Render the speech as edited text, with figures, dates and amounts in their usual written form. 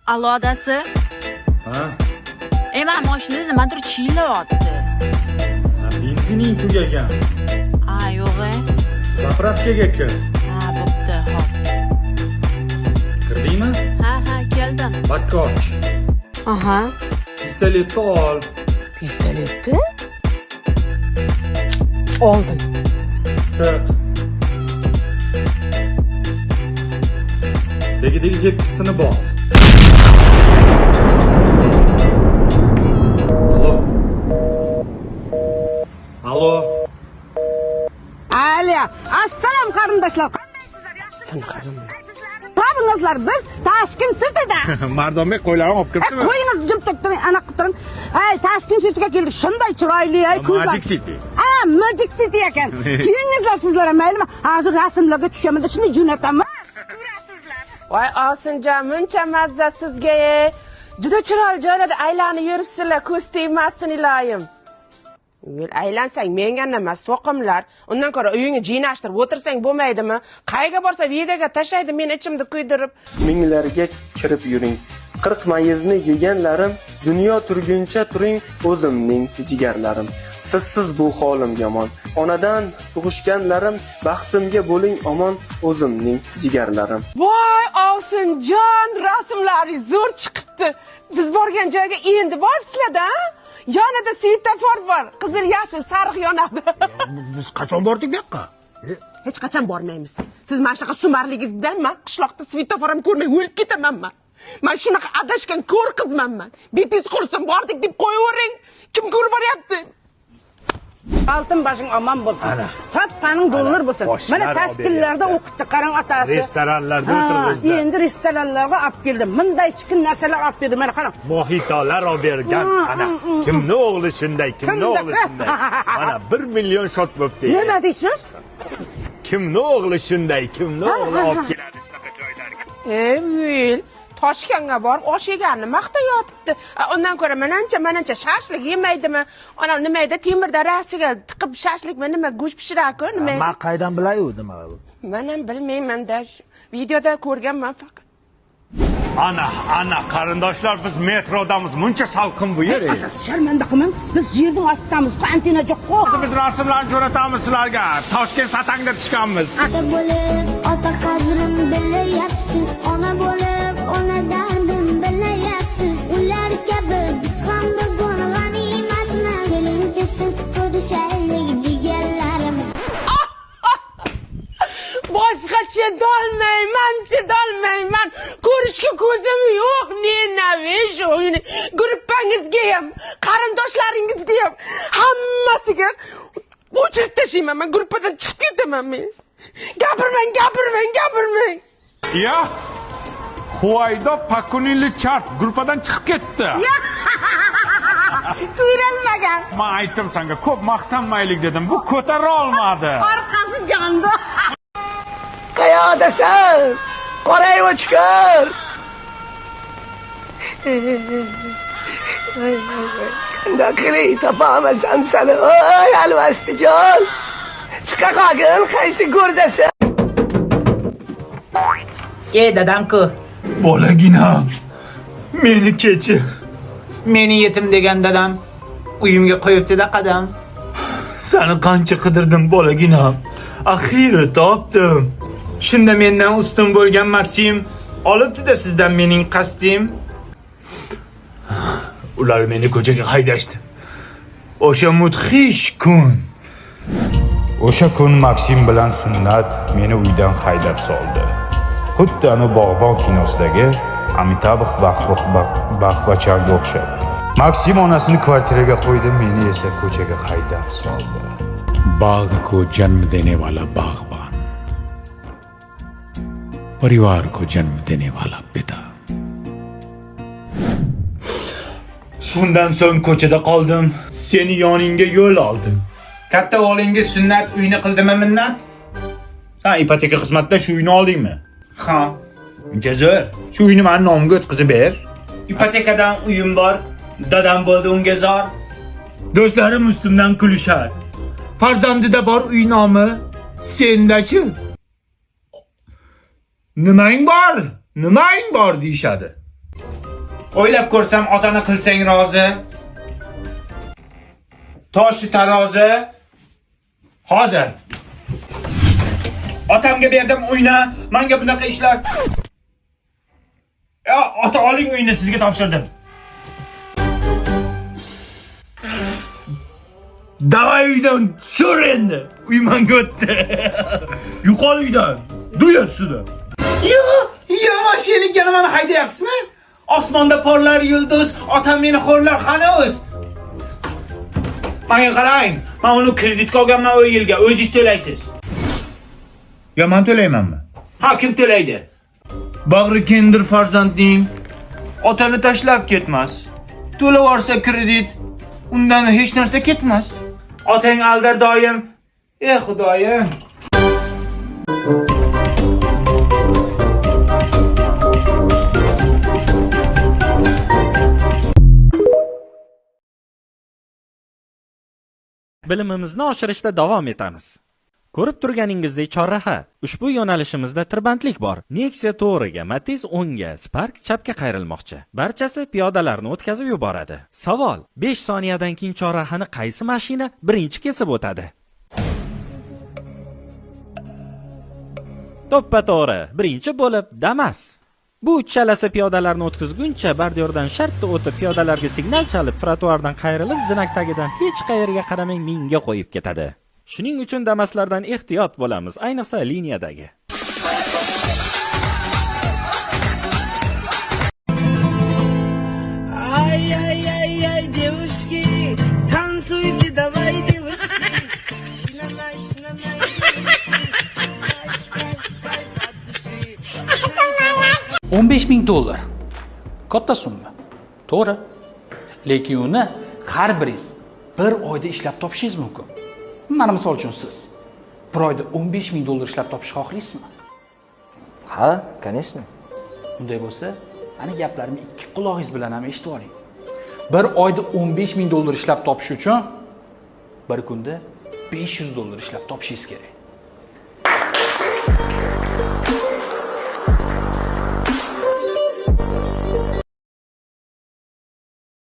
Allo adasi. Ha? Mana mashinada nimadir chiyilyapti. Benzining tugagan. Yo'q-e. Zapravkaga kir. Bo'pti, hop. Kirdingmi? Ha, keldim. Bakka och. Aha. Pistoletni ol. Pistoletni? Oldim. Tiq. Degi tepkisini bos. Alo. Alo. Assalom qarindoshlar. Qandaysizlar? Yaxshimisizlar? Topingizlar, biz Toshkent sutida. Mardonbek qo'ylarni olib kiribdimi? Qo'yingiz jim turing, ana qilib turing. Ay, Toshkent sutiga keldik. Shunday chiroyli, ay, ko'zlar. Magic City. Magic City ekan. Kelingizlar sizlar ham, maylimi? Hozir rasmlarga tushaman, shunday jo'nataman. Voy Osinjon, muncha mazza sizga. Juda chiroyli joylarda aylanib yuribsizlar, ko'z tegmasin iloyim. Aylansang menga nima, so'qimlar. Undan ko'ra uyingni jinashtirib o'tirsang bo'lmaydimi? Qayga borsa videoga tashlaydi, men ichimda kuydirib. Minglarga kirib yuring. 40 mayizni yeganlarim, dunyo turguncha turing o'zimning jigarlarim. Sizsiz bu holim yomon. Onadan tug'ishganlarim, baxtimga bo'ling omon o'zimning jigarlarim. Voy Osinjon, rasmlaringiz zo'r chiqibdi. Biz borgan joyga endi borsizlar-da? Yonida svetofor bor, qizil, yashil, sariq yonadi. Biz qachon bordik bu yoqqa? Hech qachon bormaymiz. Siz mana shunaqa sumarligingiz bilan men qishloqda svetofor ham ko'rmay o'lib ketamanman. Men shunaqa adashgan ko'r qizmanman. Betingiz qursin, bordik deb qo'yavering. Kim ko'rib boryapti? Altın başın aman bo'lsin. Tappaning dollar bo'lsin. Mana tashkillarda o'qitdi, qarang otasi. Restoranlarda o'tiribdi. Endi restoranlarga olib keldim. Bunday chiqin narsalar olib berdim. Mana qarang. Mohitolar olib bergan. Ana kimning o'g'li shunday, kimning o'g'li shunday. Mana 1 million shot bo'pti. Nima deysiz? Kimning o'g'li shunday, kimning o'g'li olib keladi shunaqa joylarga. Toshkentga borib osh yeganini maqtayotibdi. Undan ko'ra manancha shashlik yemaydimi? Ana nima edi, temirda rasiga tiqib shashlikmi, nima go'sht pishiradi-ku, nima? Men qaydan bilay-u nima bu? Men ham bilmayman-da. Videoda ko'rganman faqat. Ana qarindoshlar, biz metrodamiz, muncha salqin bu yer. Sharmanda qilmang. Biz yerning ostidamiz-ku, antena yo'q-ku. Biz rasmlarni jo'natamiz sizlarga. Toshkent satangda tushganmiz. Ota bo'lib, ota qadrim bilayapsiz. Ona bo'lib, ona dardim bilayapsiz. Ular kabi biz ham bugun g'animatmiz. Keling siz ko'rishaylik jigarlarim. Boshqa chidolmayman. Ko'rishga ko'zim yo'q. Nenavish o'yini. Gruppangizga ham, qarindoshlaringizga ham hammasiga o'chirib tashlayman. Men gruppadan chiqib ketaman men. Gapirmang. Ya. Huvaydo Pakunili chart gruppadan chiqib ketdi. Ko'rilmagan. Men aytdim senga, ko'p maqtanmaylik dedim. Bu ko'tara olmadi. Orqasi jondi. Qayoqdasan? Qorayib chiqar. Qanday qilib topamasam seni, oy alvastijon. Chiqa qolgin, qaysi go'rdasan? Dadam-ku. Bolaginam, meni kechir. Meni yetim degan dadam uyimga qo'yibdi-da qadam. Seni qancha qidirdim bolaginam. Axiri topdim. Shunda mendan ustun bo'lgan Maksim olibdi-da sizdan mening qasdim. Ular meni ko'chaga haydashdi. O'sha mudhish kun. O'sha kun Maksim bilan Sunnat meni uydan haydab soldi. Xuddi ana bog'bon kinosidagi Amitabh Bachchanga o'xshab. Maksim onasini kvartiraga qo'ydi, meni esa ko'chaga haydab soldi. बाग को जन्म देने वाला बागबान, परिवार को जन्म देने वाला पिता. Shundan so'ng ko'chada qoldim. Seni yoningga yo'l oldim. Katta o'g'lingiz Sunnat uyni qildimi minnat? Sen ipoteka xizmatida shu uyni oldingmi? Ha. Uncha zo'r. Shu uyni men nomimga o'tkazib ber. Ipotekadan uyim bor. Dadam bo'ldi unga zor. Do'stlarim ustimdan kulishar. Farzandida bor uy nomi, sendachi? Nimang bor deyishadi. O'ylab ko'rsam otani qilsang rozi. Toshi tarozi. Hozir. Otamga berdim uyni, menga bunaqa ishlar. Ya, ota oling uyni sizga topshirdim. Davay uydan so'r endi. Uy menga o'tdi. Yuqori uydan. Duyatsin. Ya mashinalik yana meni haydayapsizmi? Osmonda porlar yulduz, otam meni xo'rlar qani o'z. Menga qarang, men uni kreditga olganman 10 yilga, o'zingiz to'laysiz. Yo, men to'laymanmi? Ha, kim to'laydi? Bag'ri kendir farzandning otani tashlab ketmas. To'lab olsa kredit, undan hech narsa ketmas. Otang aldar doim. Xudoyim. Bilimimizni oshirishda davom etamiz. Ko'rib turganingizdek chorraha. Ushbu yo'nalishimizda tirbandlik bor. Nexia to'g'riga, Matiz o'ngga, Spark chapga qayrilmoqchi. Barchasi piyodalarni o'tkazib yuboradi. Savol: 5 soniyadan keyin chorrahani qaysi mashina birinchi kesib o'tadi? To'ppa-to'g'ri, birinchi bo'lib Damas. Bu uchalasi piyodalarni o'tkazguncha bordyurdan shartta o'tib, piyodalarga signal chalib, trotuardan qayrilib, zinak tagidan hech qayerga qaramay minga qo'yib ketadi. Shuning uchun Damaslardan ehtiyot bo'lamiz, ayniqsa liniyadagi. Ay, девушки, танцуйте, давай, девушки. 15,000 dollar. Katta summa. To'g'ri. Lekin uni har biringiz bir oyda ishlab topishingiz mumkin. Mana misol uchun siz bir oyda 15,000 dollar ishlab topishni xohlaysizmi? Ha, конечно. Unday bo'lsa, ana gaplarimni ikki quloqingiz bilan ham eshitib oling. Bir oyda 15,000 dollar ishlab topish uchun bir kunda 500 dollar ishlab topishingiz kerak.